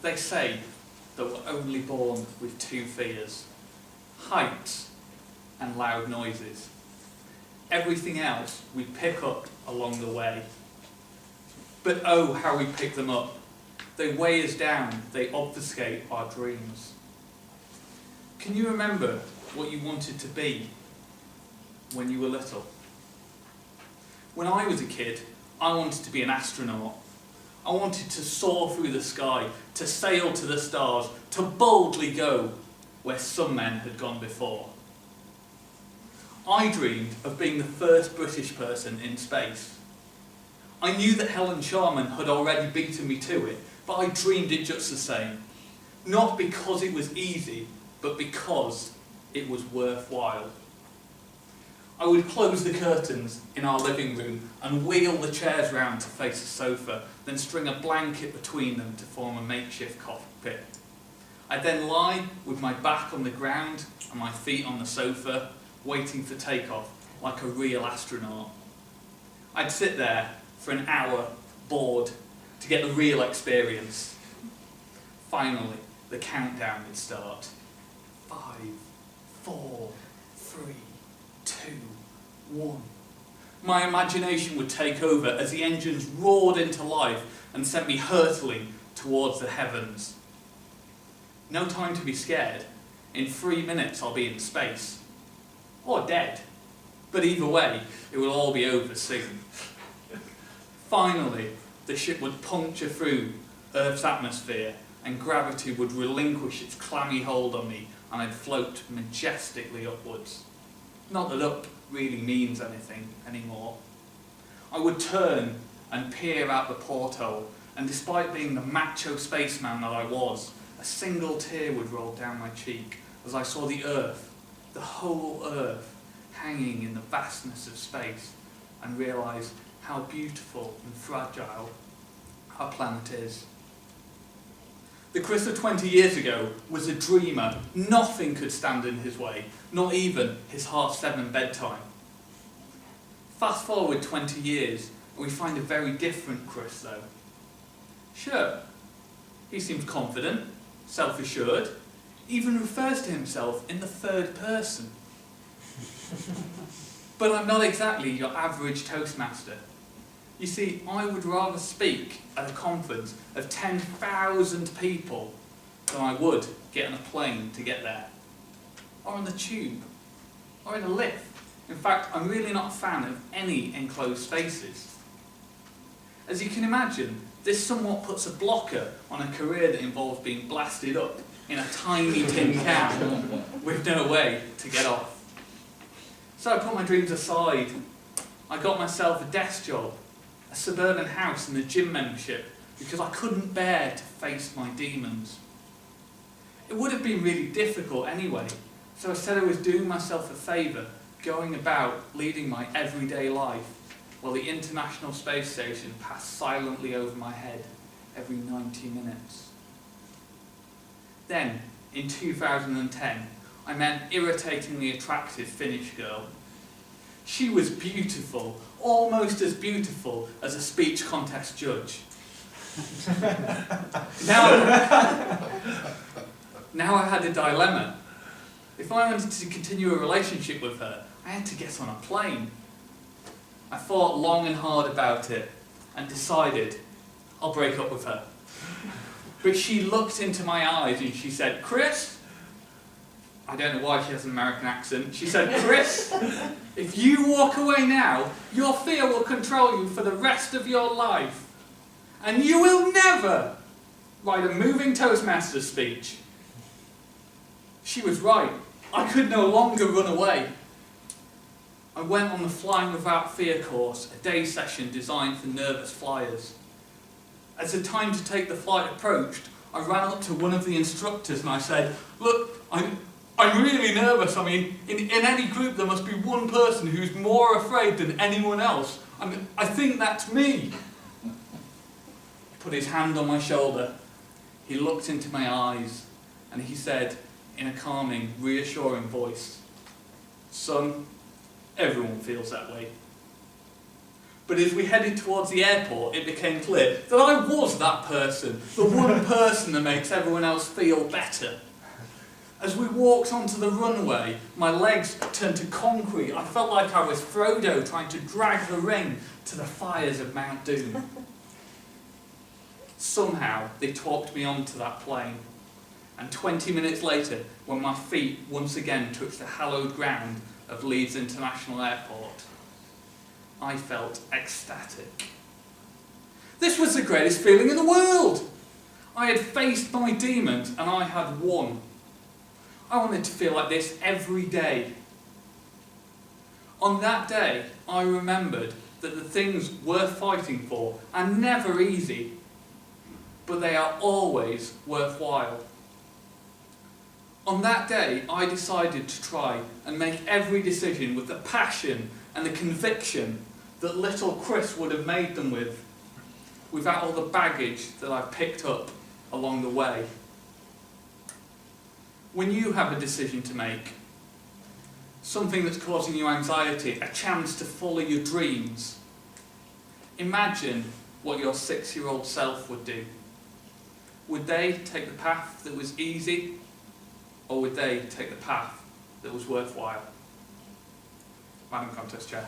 They say that we're only born with two fears: heights and loud noises. Everything else we pick up along the way. But oh, how we pick them up. They weigh us down, they obfuscate our dreams. Can you remember what you wanted to be when you were little? When I was a kid, I wanted to be an astronaut. I wanted to soar through the sky, to sail to the stars, to boldly go where some men had gone before. I dreamed of being the first British person in space. I knew that Helen Sharman had already beaten me to it, but I dreamed it just the same. Not because it was easy, but because it was worthwhile. I would close the curtains in our living room and wheel the chairs round to face a sofa, then string a blanket between them to form a makeshift cockpit. I'd then lie with my back on the ground and my feet on the sofa, waiting for takeoff like a real astronaut. I'd sit there for an hour, bored, to get the real experience. Finally, the countdown would start. 5, 4, 3, 2, 1. My imagination would take over as the engines roared into life and sent me hurtling towards the heavens. No time to be scared. In 3 minutes I'll be in space. Or dead. But either way, it will all be over soon. Finally, the ship would puncture through Earth's atmosphere and gravity would relinquish its clammy hold on me and I'd float majestically upwards. Not that up really means anything anymore. I would turn and peer out the porthole, and despite being the macho spaceman that I was, a single tear would roll down my cheek as I saw the Earth, the whole Earth, hanging in the vastness of space, and realised how beautiful and fragile our planet is. The Chris of 20 years ago was a dreamer. Nothing could stand in his way, not even his 7:30 bedtime. Fast forward 20 years, and we find a very different Chris though. Sure, he seems confident, self-assured, even refers to himself in the third person. But I'm not exactly your average Toastmaster. You see, I would rather speak at a conference of 10,000 people than I would get on a plane to get there, or on the tube, or in a lift. In fact, I'm really not a fan of any enclosed spaces. As you can imagine, this somewhat puts a blocker on a career that involves being blasted up in a tiny tin can with no way to get off. So I put my dreams aside. I got myself a desk job, a suburban house and a gym membership because I couldn't bear to face my demons. It would have been really difficult anyway, so I said I was doing myself a favour going about leading my everyday life while the International Space Station passed silently over my head every 90 minutes. Then, in 2010, I met an irritatingly attractive Finnish girl. She was beautiful, almost as beautiful as a speech contest judge. Now I had a dilemma. If I wanted to continue a relationship with her, I had to get on a plane. I thought long and hard about it and decided I'll break up with her. But she looked into my eyes and she said, "Chris," I don't know why she has an American accent, she said, "Chris, if you walk away now, your fear will control you for the rest of your life. And you will never write a moving Toastmasters speech." She was right. I could no longer run away. I went on the Flying Without Fear course, a day session designed for nervous flyers. As the time to take the flight approached, I ran up to one of the instructors and I said, "Look, I'm really nervous. I mean, in any group there must be one person who's more afraid than anyone else. I think that's me." He put his hand on my shoulder. He looked into my eyes and he said in a calming, reassuring voice, "Son, everyone feels that way." But as we headed towards the airport, it became clear that I was that person, the one person that makes everyone else feel better. As we walked onto the runway, my legs turned to concrete. I felt like I was Frodo trying to drag the ring to the fires of Mount Doom. Somehow, they talked me onto that plane. And 20 minutes later, when my feet once again touched the hallowed ground of Leeds International Airport, I felt ecstatic. This was the greatest feeling in the world! I had faced my demons and I had won. I wanted to feel like this every day. On that day, I remembered that the things worth fighting for are never easy, but they are always worthwhile. On that day, I decided to try and make every decision with the passion and the conviction that little Chris would have made them with, without all the baggage that I've picked up along the way. When you have a decision to make, something that's causing you anxiety, a chance to follow your dreams, imagine what your 6-year-old self would do. Would they take the path that was easy, or would they take the path that was worthwhile? Madam Contest Chair.